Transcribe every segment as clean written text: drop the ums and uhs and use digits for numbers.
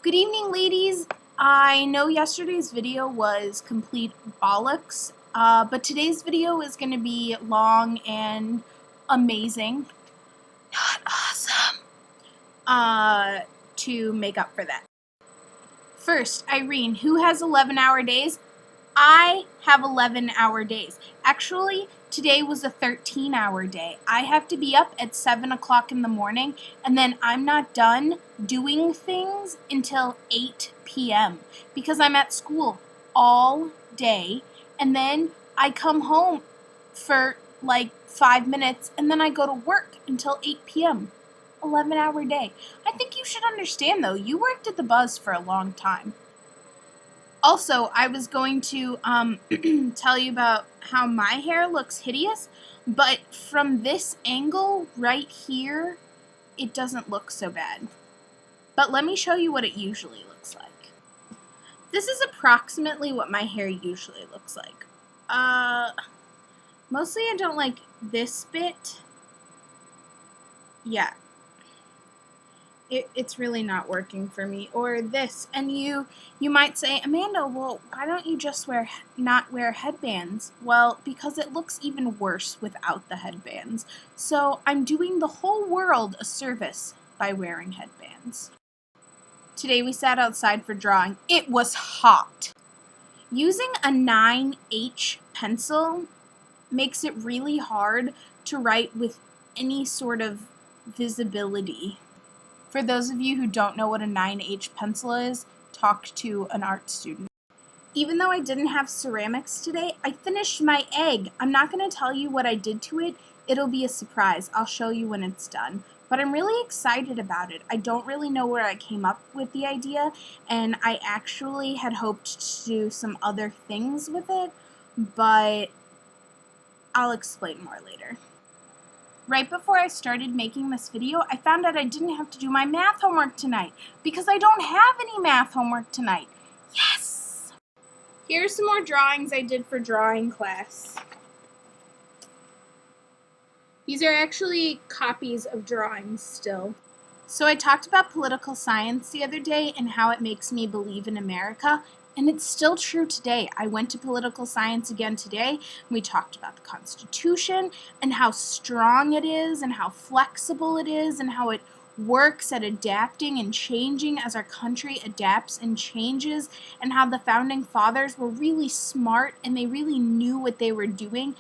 Good evening, ladies. I know yesterday's video was complete bollocks, but today's video is going to be long and amazing. Not awesome. To make up for that. First, Irene, who has 11-hour days? I have 11-hour days. Actually, today was a 13-hour day. I have to be up at 7 o'clock in the morning, and then I'm not done doing things until 8 p.m. because I'm at school all day, and then I come home for like 5 minutes, and then I go to work until 8 p.m. 11-hour day. I think you should understand, though, you worked at the Buzz for a long time. Also, I was going to tell you about how my hair looks hideous, but from this angle right here, it doesn't look so bad. But let me show you what it usually looks like. This is approximately what my hair usually looks like. Mostly I don't like this bit. Yeah. It's really not working for me, or this. And you might say, Amanda, well, why don't you just not wear headbands? Well, because it looks even worse without the headbands. So I'm doing the whole world a service by wearing headbands. Today we sat outside for drawing. It was hot. Using a 9H pencil makes it really hard to write with any sort of visibility. For those of you who don't know what a 9H pencil is, talk to an art student. Even though I didn't have ceramics today, I finished my egg. I'm not going to tell you what I did to it. It'll be a surprise. I'll show you when it's done. But I'm really excited about it. I don't really know where I came up with the idea, and I actually had hoped to do some other things with it, but I'll explain more later. Right before I started making this video, I found out I didn't have to do my math homework tonight because I don't have any math homework tonight. Yes! Here's some more drawings I did for drawing class. These are actually copies of drawings still. So I talked about political science the other day and how it makes me believe in America. And it's still true today. I went to political science again today, and we talked about the Constitution and how strong it is and how flexible it is and how it works at adapting and changing as our country adapts and changes, and how the founding fathers were really smart and they really knew what they were doing.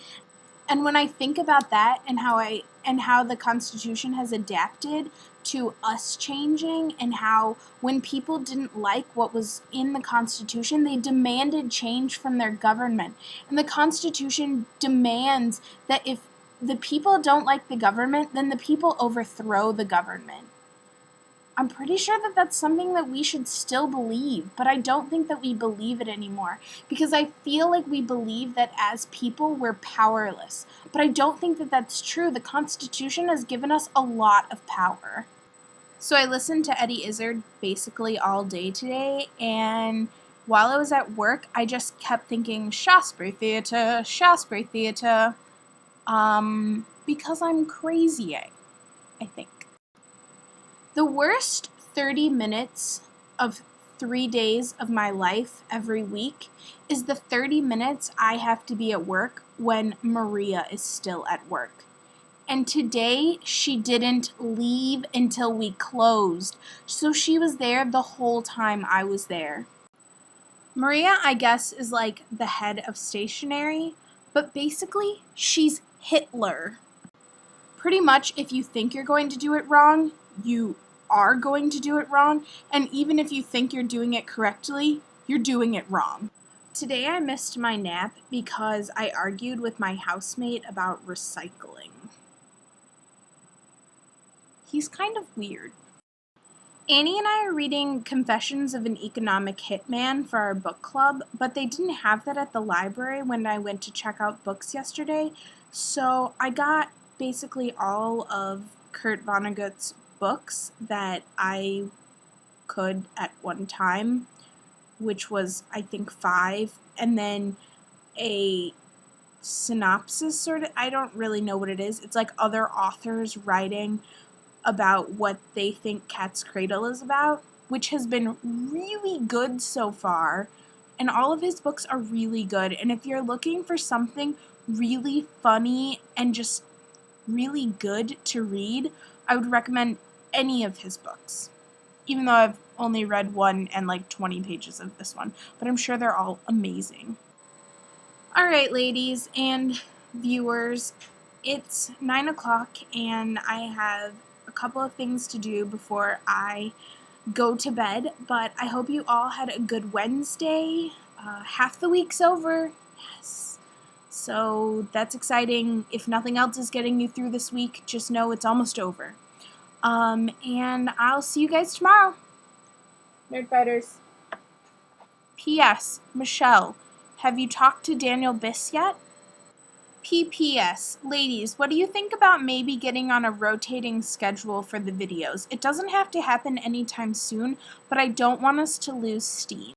And when I think about that and how the Constitution has adapted to us changing, and how when people didn't like what was in the Constitution, they demanded change from their government. And the Constitution demands that if the people don't like the government, then the people overthrow the government. I'm pretty sure that that's something that we should still believe, but I don't think that we believe it anymore, because I feel like we believe that as people we're powerless. But I don't think that that's true. The Constitution has given us a lot of power. So I listened to Eddie Izzard basically all day today, and while I was at work, I just kept thinking, Shaftesbury Theatre, because I'm crazy, I think. The worst 30 minutes of 3 days of my life every week is the 30 minutes I have to be at work when Maria is still at work. And today, she didn't leave until we closed, so she was there the whole time I was there. Maria, I guess, is like the head of stationery, but basically, she's Hitler. Pretty much, if you think you're going to do it wrong, you are going to do it wrong, and even if you think you're doing it correctly, you're doing it wrong. Today I missed my nap because I argued with my housemate about recycling. He's kind of weird. Annie and I are reading Confessions of an Economic Hitman for our book club, but they didn't have that at the library when I went to check out books yesterday, so I got basically all of Kurt Vonnegut's books that I could at one time, which was, I think, 5, and then a synopsis sort of. I don't really know what it is. It's like other authors writing about what they think Cat's Cradle is about. which has been really good so far. And all of his books are really good. And if you're looking for something really funny and just really good to read, I would recommend any of his books. Even though I've only read one and like 20 pages of this one. But I'm sure they're all amazing. Alright, ladies and viewers, it's 9 o'clock and I have a couple of things to do before I go to bed, but I hope you all had a good Wednesday. Half the week's over. Yes. So that's exciting. If nothing else is getting you through this week, just know it's almost over. And I'll see you guys tomorrow. Nerdfighters. P.S. Michelle, have you talked to Daniel Biss yet? P.P.S. Ladies, what do you think about maybe getting on a rotating schedule for the videos? It doesn't have to happen anytime soon, but I don't want us to lose steam.